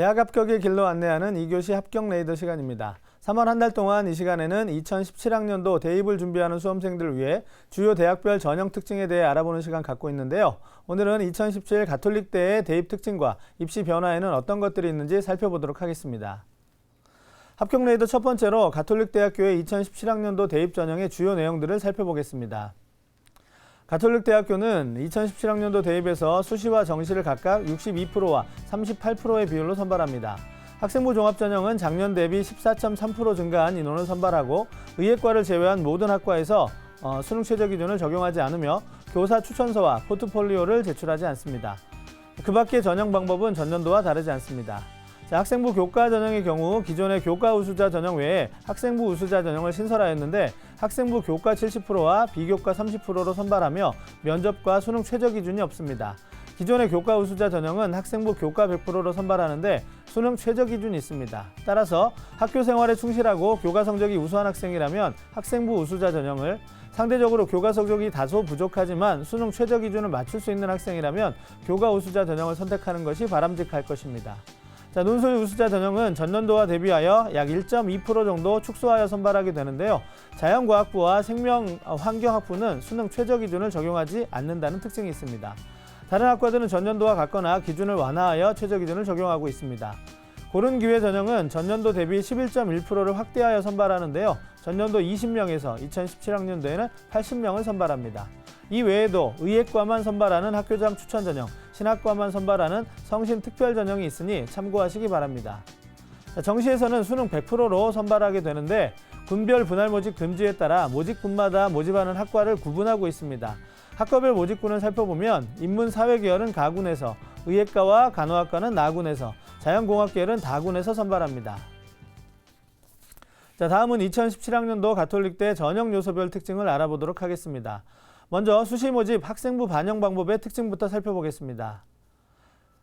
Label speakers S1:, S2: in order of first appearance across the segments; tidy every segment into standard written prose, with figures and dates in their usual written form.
S1: 대학 합격의 길로 안내하는 2교시 합격 레이더 시간입니다. 3월 한 달 동안 이 시간에는 2017학년도 대입을 준비하는 수험생들을 위해 주요 대학별 전형 특징에 대해 알아보는 시간 갖고 있는데요. 오늘은 2017 가톨릭대의 대입 특징과 입시 변화에는 어떤 것들이 있는지 살펴보도록 하겠습니다. 합격 레이더 첫 번째로 가톨릭대학교의 2017학년도 대입 전형의 주요 내용들을 살펴보겠습니다. 가톨릭대학교는 2017학년도 대입에서 수시와 정시를 각각 62%와 38%의 비율로 선발합니다. 학생부 종합전형은 작년 대비 14.3% 증가한 인원을 선발하고 의예과를 제외한 모든 학과에서 수능 최저 기준을 적용하지 않으며 교사 추천서와 포트폴리오를 제출하지 않습니다. 그 밖의 전형 방법은 전년도와 다르지 않습니다. 학생부 교과 전형의 경우 기존의 교과 우수자 전형 외에 학생부 우수자 전형을 신설하였는데 학생부 교과 70%와 비교과 30%로 선발하며 면접과 수능 최저 기준이 없습니다. 기존의 교과 우수자 전형은 학생부 교과 100%로 선발하는데 수능 최저 기준이 있습니다. 따라서 학교 생활에 충실하고 교과 성적이 우수한 학생이라면 학생부 우수자 전형을, 상대적으로 교과 성적이 다소 부족하지만 수능 최저 기준을 맞출 수 있는 학생이라면 교과 우수자 전형을 선택하는 것이 바람직할 것입니다. 논술 우수자 전형은 전년도와 대비하여 약 1.2% 정도 축소하여 선발하게 되는데요. 자연과학부와 생명환경학부는 수능 최저 기준을 적용하지 않는다는 특징이 있습니다. 다른 학과들은 전년도와 같거나 기준을 완화하여 최저 기준을 적용하고 있습니다. 고른기회 전형은 전년도 대비 11.1%를 확대하여 선발하는데요. 전년도 20명에서 2017학년도에는 80명을 선발합니다. 이 외에도 의예과만 선발하는 학교장 추천 전형, 신학과만 선발하는 성신 특별 전형이 있으니 참고하시기 바랍니다. 정시에서는 수능 100%로 선발하게 되는데 군별 분할 모집 금지에 따라 모집군마다 모집하는 학과를 구분하고 있습니다. 학과별 모집군을 살펴보면 인문사회계열은 가군에서, 의예과와 간호학과는 나군에서, 자연공학계열은 다군에서 선발합니다. 다음은 2017학년도 가톨릭대 전형 요소별 특징을 알아보도록 하겠습니다. 먼저 수시 모집 학생부 반영 방법의 특징부터 살펴보겠습니다.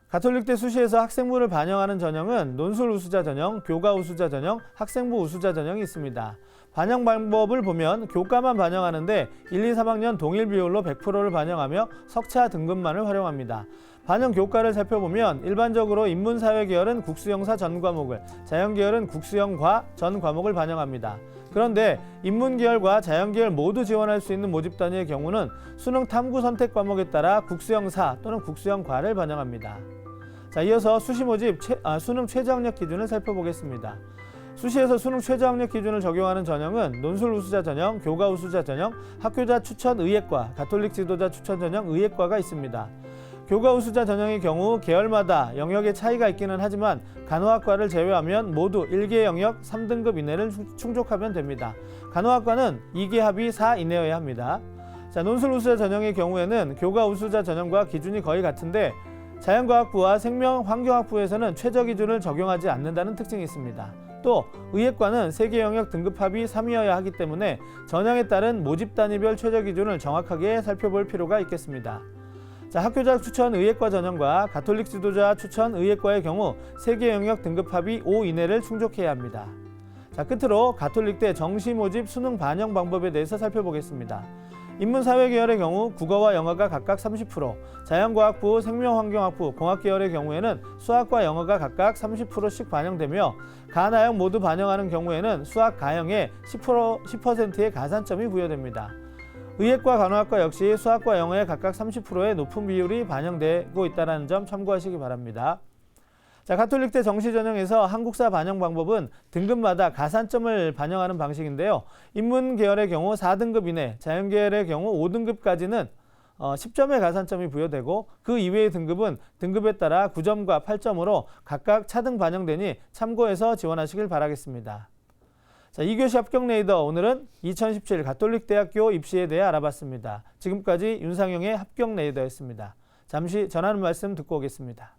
S1: 가톨릭대 수시에서 학생부를 반영하는 전형은 논술 우수자 전형, 교과 우수자 전형, 학생부 우수자 전형이 있습니다. 반영 방법을 보면 교과만 반영하는데 1, 2, 3학년 동일 비율로 100%를 반영하며 석차 등급만을 활용합니다. 반영 교과를 살펴보면 일반적으로 인문사회 계열은 국수형사 전 과목을, 자연계열은 국수형과 전 과목을 반영합니다. 그런데 인문계열과 자연계열 모두 지원할 수 있는 모집 단위의 경우는 수능 탐구 선택 과목에 따라 국수형사 또는 국수형과를 반영합니다. 이어서 수시 모집 수능 최저학력 기준을 살펴보겠습니다. 수시에서 수능 최저학력 기준을 적용하는 전형은 논술 우수자 전형, 교과 우수자 전형, 학교자 추천 의예과, 가톨릭 지도자 추천 전형 의예과가 있습니다. 교과 우수자 전형의 경우 계열마다 영역의 차이가 있기는 하지만 간호학과를 제외하면 모두 1개 영역 3등급 이내를 충족하면 됩니다. 간호학과는 2개 합이 4 이내여야 합니다. 논술 우수자 전형의 경우에는 교과 우수자 전형과 기준이 거의 같은데 자연과학부와 생명환경학부에서는 최저 기준을 적용하지 않는다는 특징이 있습니다. 또 의예과는 3개 영역 등급합이 3이어야 하기 때문에 전형에 따른 모집 단위별 최저 기준을 정확하게 살펴볼 필요가 있겠습니다. 학교자 추천 의예과 전형과 가톨릭 지도자 추천 의예과의 경우 3개 영역 등급합이 5 이내를 충족해야 합니다. 끝으로 가톨릭대 정시 모집 수능 반영 방법에 대해서 살펴보겠습니다. 인문사회 계열의 경우 국어와 영어가 각각 30%, 자연과학부, 생명환경학부, 공학계열의 경우에는 수학과 영어가 각각 30%씩 반영되며 가나영 모두 반영하는 경우에는 수학 가영에 10%의 가산점이 부여됩니다. 의예과 간호학과 역시 수학과 영어에 각각 30%의 높은 비율이 반영되고 있다는 점 참고하시기 바랍니다. 가톨릭대 정시 전형에서 한국사 반영 방법은 등급마다 가산점을 반영하는 방식인데요. 인문 계열의 경우 4등급 이내, 자연 계열의 경우 5등급까지는 10점의 가산점이 부여되고 그 이외의 등급은 등급에 따라 9점과 8점으로 각각 차등 반영되니 참고해서 지원하시길 바라겠습니다. 2교시 합격 레이더 오늘은 2017 가톨릭대학교 입시에 대해 알아봤습니다. 지금까지 윤상영의 합격 레이더였습니다. 잠시 전하는 말씀 듣고 오겠습니다.